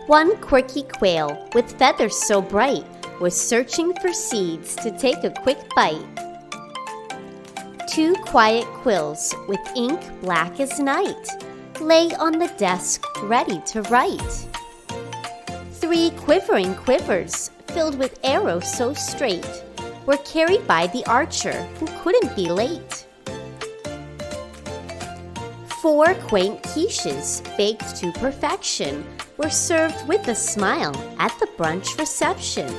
One quirky quail with feathers so bright was searching for seeds to take a quick bite. Two quiet quills with ink black as night lay on the desk ready to write. Three quivering quivers filled with arrows so straight were carried by the archer who couldn't be late. Four quaint quiches baked to perfection were served with a smile at the brunch reception.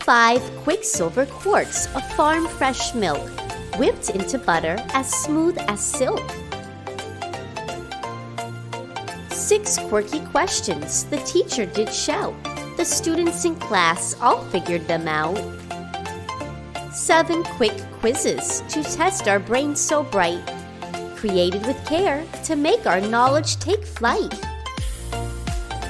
Five quicksilver quarts of farm fresh milk whipped into butter as smooth as silk. Six quirky questions the teacher did shout. The students in class all figured them out. Seven quick quizzes to test our brains so bright, created with care to make our knowledge take flight.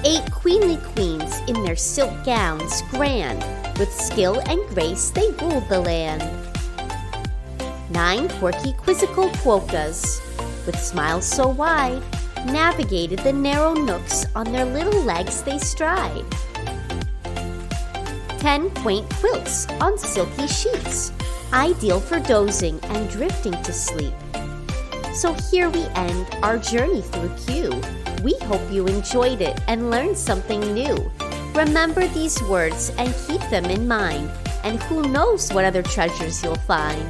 Eight queenly queens in their silk gowns grand, with skill and grace they ruled the land. Nine quirky quizzical quokkas, with smiles so wide, navigated the narrow nooks on their little legs they stride. 10 quaint quilts on silky sheets, ideal for dozing and drifting to sleep. So here we end our journey through Q. We hope you enjoyed it and learned something new. Remember these words and keep them in mind, and who knows what other treasures you'll find.